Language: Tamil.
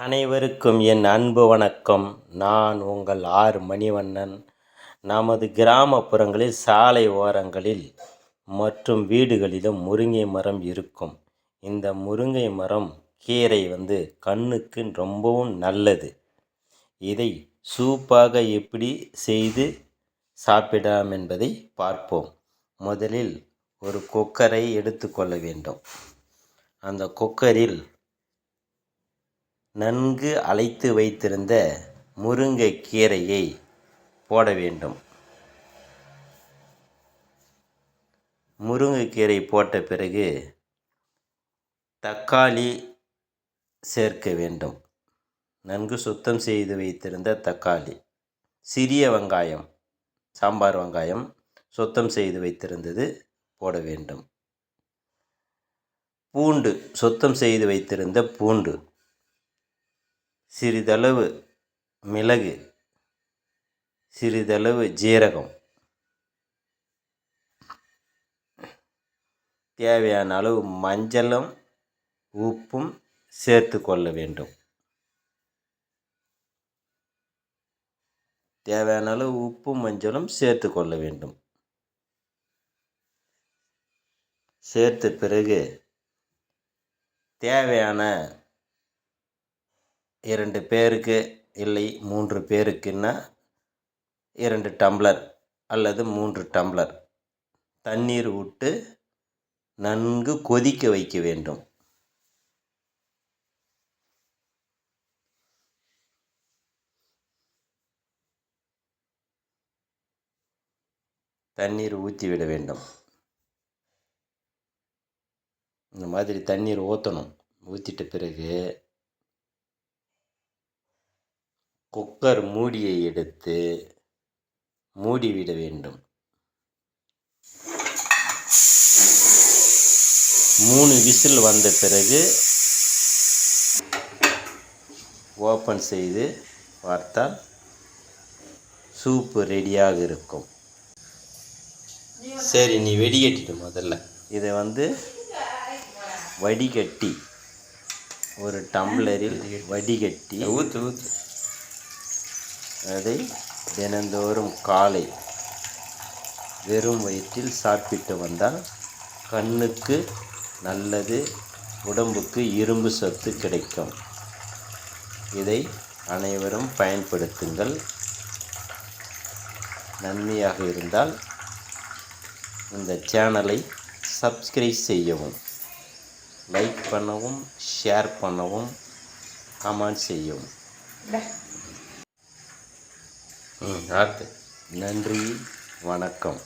அனைவருக்கும் என் அன்பு வணக்கம். நான் உங்கள் ஆர் மணிவண்ணன். நமது கிராமப்புறங்களில் சாலை ஓரங்களில் மற்றும் வீடுகளிலும் முருங்கை மரம் இருக்கும். இந்த முருங்கை மரம் கீரை கண்ணுக்கு ரொம்பவும் நல்லது. இதை சூப்பாக எப்படி செய்து சாப்பிடலாம் என்பதை பார்ப்போம். முதலில் ஒரு குக்கரை எடுத்துக்கொள்ள வேண்டும். அந்த குக்கரில் நன்கு அழைத்து வைத்திருந்த முருங்கை கீரையை போட வேண்டும். முருங்கைக்கீரை போட்ட பிறகு தக்காளி சேர்க்க வேண்டும். நன்கு சுத்தம் செய்து வைத்திருந்த தக்காளி, சிறிய வெங்காயம், சாம்பார் வெங்காயம் சுத்தம் செய்து வைத்திருந்தது போட வேண்டும். பூண்டு, சுத்தம் செய்து வைத்திருந்த பூண்டு, சிறிதளவு மிளகு, சிறிதளவு ஜீரகம், தேவையான அளவு மஞ்சளும் உப்பும் சேர்த்து கொள்ள வேண்டும். தேவையான அளவு உப்பும் மஞ்சளும் சேர்த்து கொள்ள வேண்டும். சேர்த்த பிறகு தேவையான 2 பேருக்கு இல்லை 3 பேருக்குன்னா 2 டம்ளர் அல்லது 3 டம்ளர் தண்ணீர் விட்டு நன்கு கொதிக்க வைக்க வேண்டும். தண்ணீர் ஊற்றிவிட வேண்டும். இந்த மாதிரி தண்ணீர் ஊற்றணும். ஊற்றிட்ட பிறகு குக்கர் மூடியை எடுத்து மூடிவிட வேண்டும். 3 விசில் வந்த பிறகு ஓப்பன் செய்து பார்த்தால் சூப்பு ரெடியாக இருக்கும். சரி, நீ வெடிகட்டிட்டு முதல்ல இதை வடிகட்டி ஒரு டம்ளரில் வடிகட்டி ஊற்று அதை தினந்தோறும் காலை வெறும் வயிற்றில் சாப்பிட்டு வந்தால் கண்ணுக்கு நல்லது, உடம்புக்கு இரும்பு சத்து கிடைக்கும். இதை அனைவரும் பயன்படுத்துங்கள். நன்மையாக இருந்தால் இந்த சேனலை சப்ஸ்கிரைப் செய்யவும், லைக் பண்ணவும், ஷேர் பண்ணவும், கமெண்ட் செய்யவும். நன்றி, வணக்கம்.